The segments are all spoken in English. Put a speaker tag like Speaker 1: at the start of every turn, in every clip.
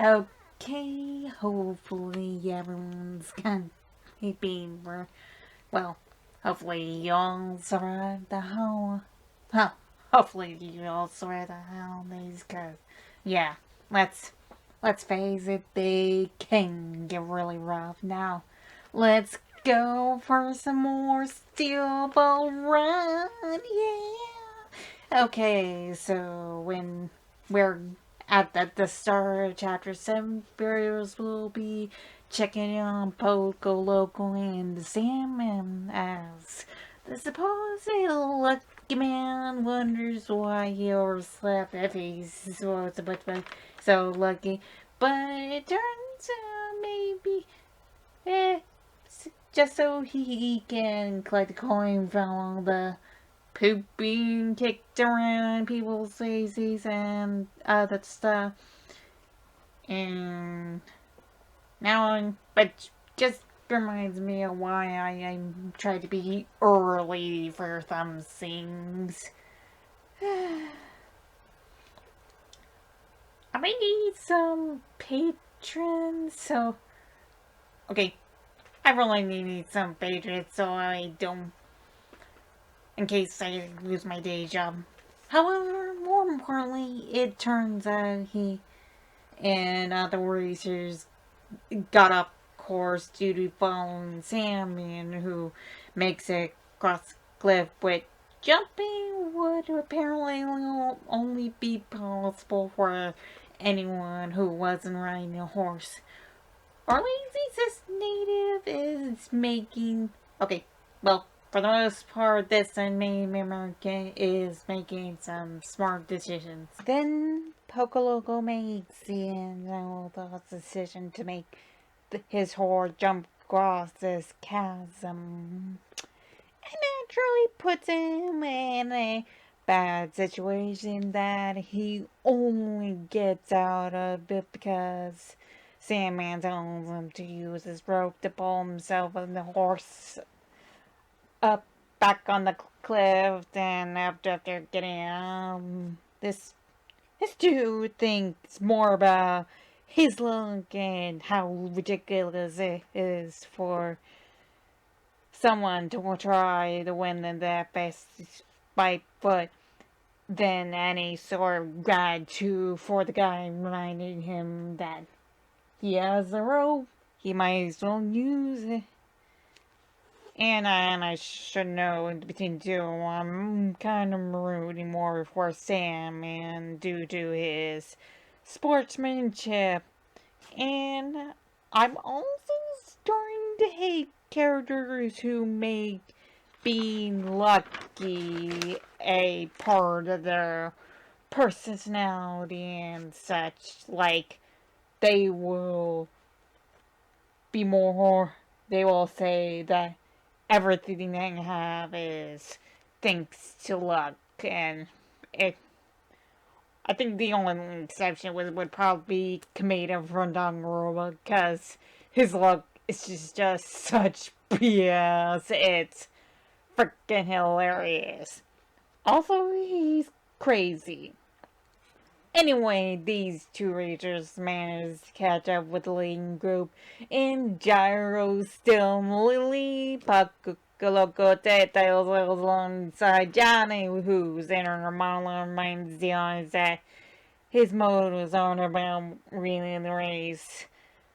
Speaker 1: Okay, hopefully everyone's gonna be well, hopefully you all survive the well, hopefully you all survive the holidays, cause, yeah, let's, let's face it, they can get really rough now. Let's go for some more Steel Ball Run, yeah! Okay, so when we're at the start of chapter 7, Barriers will be checking on Poco Loco and the Salmon as the supposed lucky man wonders why he overslept if he's so lucky. But it turns out maybe eh, just so he can collect the coin from all the poop being kicked around people's faces and other stuff. And now but just reminds me of why I try to be early for some things. I might need some patrons, so okay. I really need some patrons so I don't, in case I lose my day job. However, more importantly, it turns out he and other racers got up course due to following Salmon, who makes it across the cliff, with jumping would apparently only be possible for anyone who wasn't riding a horse. Orleans this native is making. Okay, well, for the most part, this Native American is making some smart decisions. Then Pocoloco makes the inevitable decision to make his horse jump across this chasm. And naturally puts him in a bad situation that he only gets out of it because Sandman tells him to use his rope to pull himself and the horse up back on the cliff. And after getting this dude thinks more about his luck and how ridiculous it is for someone to try to win in that fast by foot than any sort of gratitude for the guy reminding him that he has a rope, he might as well use it. And I should know in between two, I'm kind of rooting more for Sam and due to his sportsmanship. And I'm also starting to hate characters who make being lucky a part of their personality and such. Like, they will be more, they will say that everything they have is thanks to luck, and it. I think the only exception would probably be Kameda from Danganronpa because his luck is just such BS. It's freaking hilarious. Also, he's crazy. Anyway, these two racers managed to catch up with the leading group, and Gyro still Lily Pakaloco Tetails alongside Johnny, whose inner monologue reminds the audience that his motives aren't about winning the race.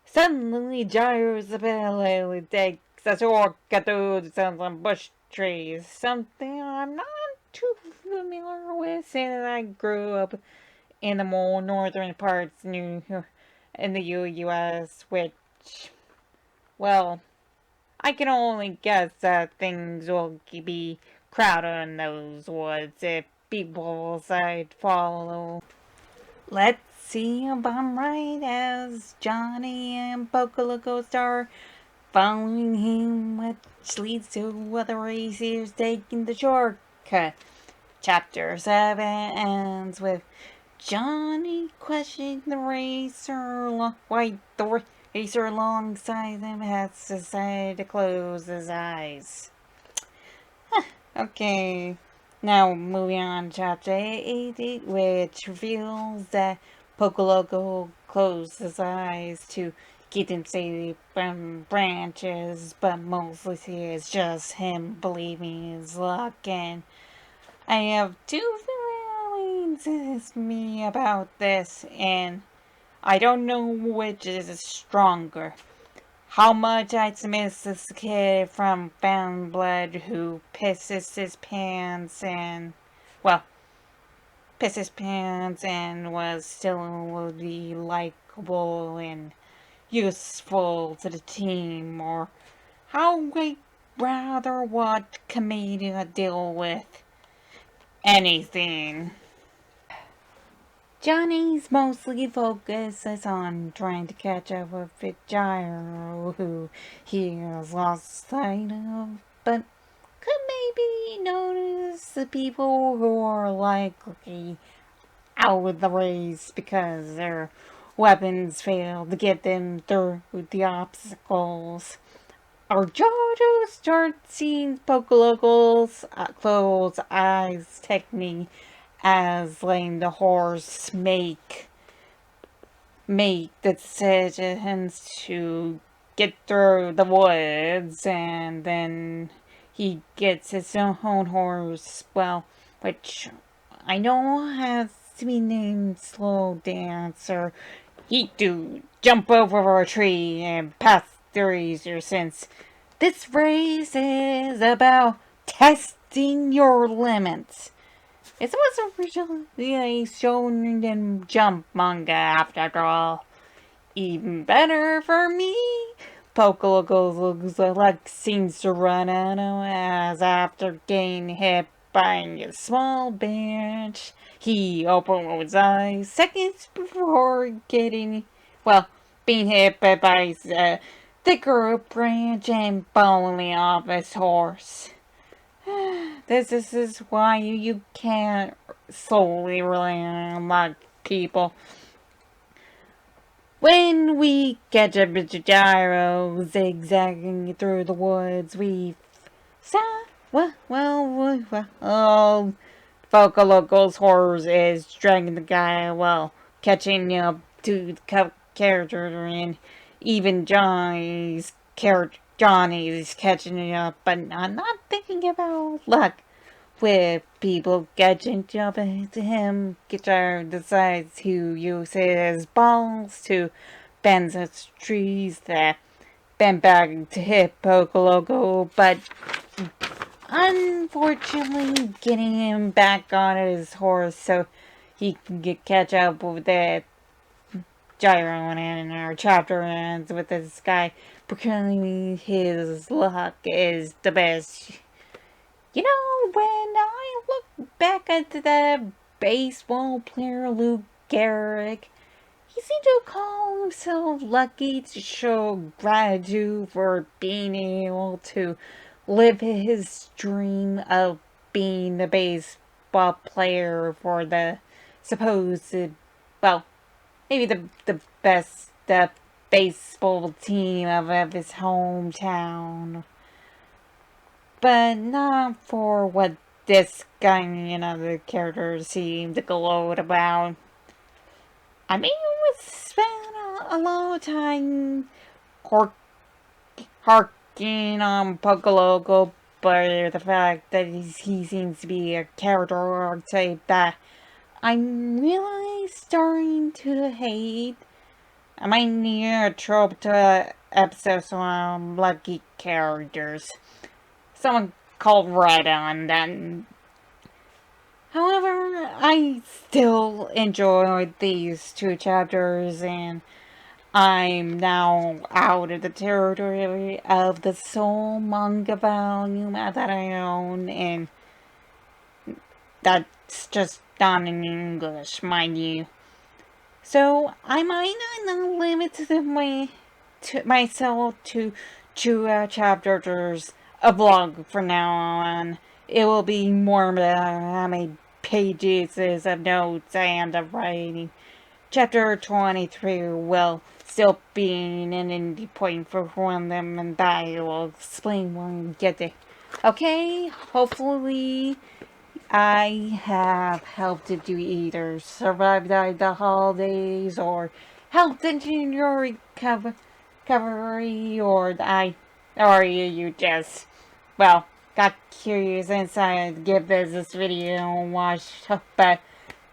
Speaker 1: Suddenly, Gyro's ability takes a shortcut through some bush trees, something I'm not too familiar with since I grew up in the more northern parts in the U.S., which, well, I can only guess that things will be crowded in those woods if people decide to follow. Let's see if I'm right as Johnny and Pocoloco start following him, which leads to other racers taking the shortcut. Chapter 7 ends with Johnny questioning the racer why the racer alongside him has decided to close his eyes. Okay, now moving on to chapter 8, which reveals that Pocoloco close his eyes to keep him safe from branches, but mostly it's just him believing his luck. And I have two feelings in me about this, and I don't know which is stronger. How much I miss this kid from Found Blood who pisses his pants and, well, pissed his pants and was still be likable and useful to the team, or how I rather watch Commedia deal with anything. Johnny's mostly focuses on trying to catch up with Gyro, who he has lost sight of, but could maybe notice the people who are likely out of the race because their weapons fail to get them through the obstacles. Our Jojo starts seeing Pokelocals close eyes technique as letting the horse make the decisions to get through the woods, and then he gets his own horse, well, which I know has to be named Slow Dancer. He do jump over a tree and pass the razor, since this race is about testing your limits. It was originally a shonen jump manga after all. Even better for me, Pokelocals looks like seems to run out of as after getting hit by a small branch, he opened his eyes seconds before being hit by a thicker branch and falling off his horse. This is why you can't solely rely on luck, people. When we catch up with Gyro zigzagging through the woods, we Pokelocal's horse is dragging the guy, catching up to the character, and even Johnny's catching up, but I'm not thinking about luck. With people catching up to him, Guitar decides to use his balls to bend such trees that bend back to hit Pokoloco, but unfortunately getting him back on his horse so he can catch up with that Gyro, and our chapter ends with this guy proclaiming his luck is the best. You know, when I look back at the baseball player Lou Gehrig, he seemed to call himself lucky to show gratitude for being able to live his dream of being the baseball player for the supposed, maybe the best baseball team of his hometown. But not for what this guy and other characters seem to gloat about. I mean, we spent a lot of time harking on Pokoloco, but the fact that he seems to be a character archetype that I'm really starting to hate. I might need a trope to episodes on lucky characters. Someone called right on that. However, I still enjoyed these two chapters, and I'm now out of the territory of the sole manga volume that I own, and that's just not in English, mind you. So I might not limit myself to two chapters a vlog from now on. It will be more about how many pages of notes and of writing. Chapter 23 will still be an indie point for one of them, and that I will explain when we get there. Okay, hopefully I have helped you either survive the holidays or helped in your recovery, or you just, well, got curious and decided to give this video a watch, but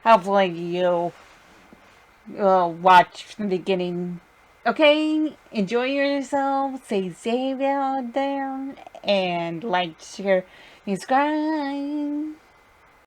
Speaker 1: hopefully you will watch from the beginning. Okay, enjoy yourself, stay safe out there, and like, share, subscribe.